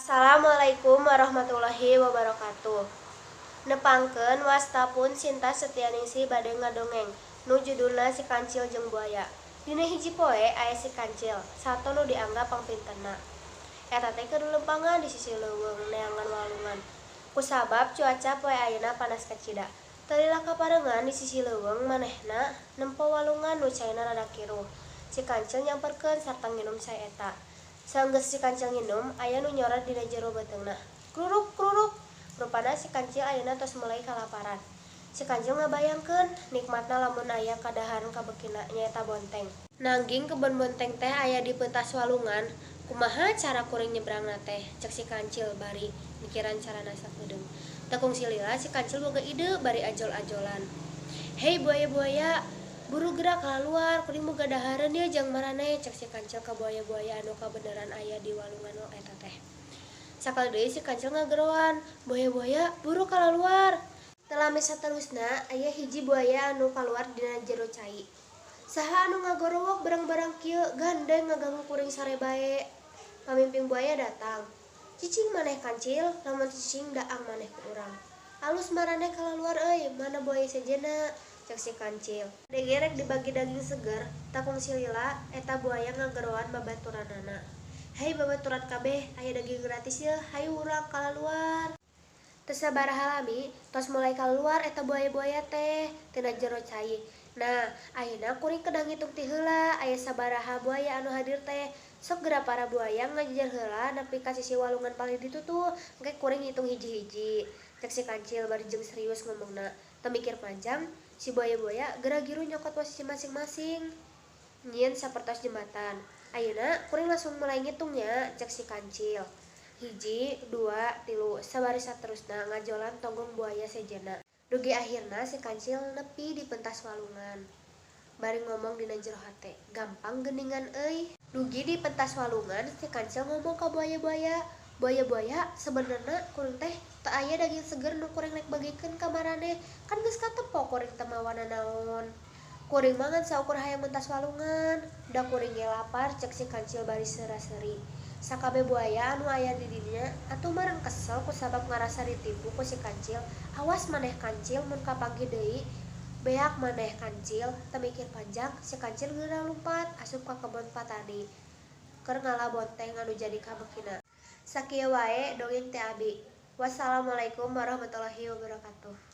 Assalamualaikum warahmatullahi wabarakatuh. Nepangkeun wastapun Sinta Setianingsih bade ngadongeng nu judulna Si Kancil jeung Buaya. Dina hiji poe aya si kancil, sato nu dianggap pangpintenna. Eta teh keur lempangan di sisi leuweung neangan walungan. Kusabab cuaca poe ayeuna panas kacida. Teu lila kaparengan di sisi leuweung manehna nempo walungan nu caina rada kiruh. Si kancil nyamperkeun sarta nginum sae eta. Saenggeus si kancil nginum, aya nu nyorot dina jero beuteungna. Kruruk kruruk. Rupana si kancil ayeuna tos mulai kalaparan. Si kancil ngabayangkeun nikmatna lamun aya kadaharan kabekina nyaeta bonteng. Nangging kebon bonteng teh aya di pentas walungan, kumaha cara kuring nyebrangna teh? Cek si kancil bari mikiran carana sakedeung. Teu kungsi lila si kancil boga ide bari ajol-ajolan. Hei buaya-buaya, buru gerak kaluar, kuring boga dahareun ya jang maraneh, cek si kancil ka buaya-buaya anu kabeneran aya di walungan eta teh. Sakal deui si kancil ngageroan, buaya-buaya buru kalaluar. Telami saterusna aya hiji buaya anu kaluar dina jero cai. Saha anu ngagorowok barang-barang kieu gandeng ngaganggu kuring sare bae. Pamimpin buaya datang. Cicing maneh kancil, lamun cicing daang maneh ku urang. Alus maraneh kalaluar euy, mana buaya sejenna, cek si kancil. Degerek dibagi daging seger, tak kungsi lila eta buaya ngageroan babaturanana. Hei babaturan kabeh, aya daging gratis yeuh, hayu urang kalaluar. Teu sabaraha lami, tos mulai kaluar eta buaya-buaya teh tina jero cai. Nah, ayeuna kuring kedang ngitung ti heula aya sabaraha buaya anu hadir teh. Sok geura para buaya ngajejer heula nepi ka sisi walungan paling ditutu, engke kuring ngitung hiji-hiji. Cek si kancil bari jeung serius ngomongna. Teu mikir panjang, si buaya-buaya geura giru nyokot posisi masing-masing. Nyieun sapertos jembatan. Ayeuna kuring langsung mulai ngitung nya, cek si kancil. 1, 2, 3, sabari saterusna ngajolan tonggong buaya sejenna. Dugi akhirna si kancil nepi di pentas walungan. Bari ngomong dina jero hate, gampang geuningan euy. Dugi di pentas walungan si kancil ngomong ka buaya-buaya, buaya-buaya sebenarnya kuring teh teu aya daging seger nu kuring rek bagikeun ka maraneh, kan geus katempo kuring teu mawa nanaon. Kuring mangan saukur hayang mentas walungan, da kuring ge lapar, cek si kancil bari seura-seuri. Sakabeh buaya anu aya di dinya atuh meureun kesel kusabab ngarasa ditipu ku si kancil. Awas maneh kancil mun kapanggih deui, beak maneh kancil. Teu mikir panjang, si kancil geura lumpat asup ka kebon patani. Keur ngala bonteng anu jadi kabekina. Sakieu wae dongeng ti Abi. Wassalamualaikum warahmatullahi wabarakatuh.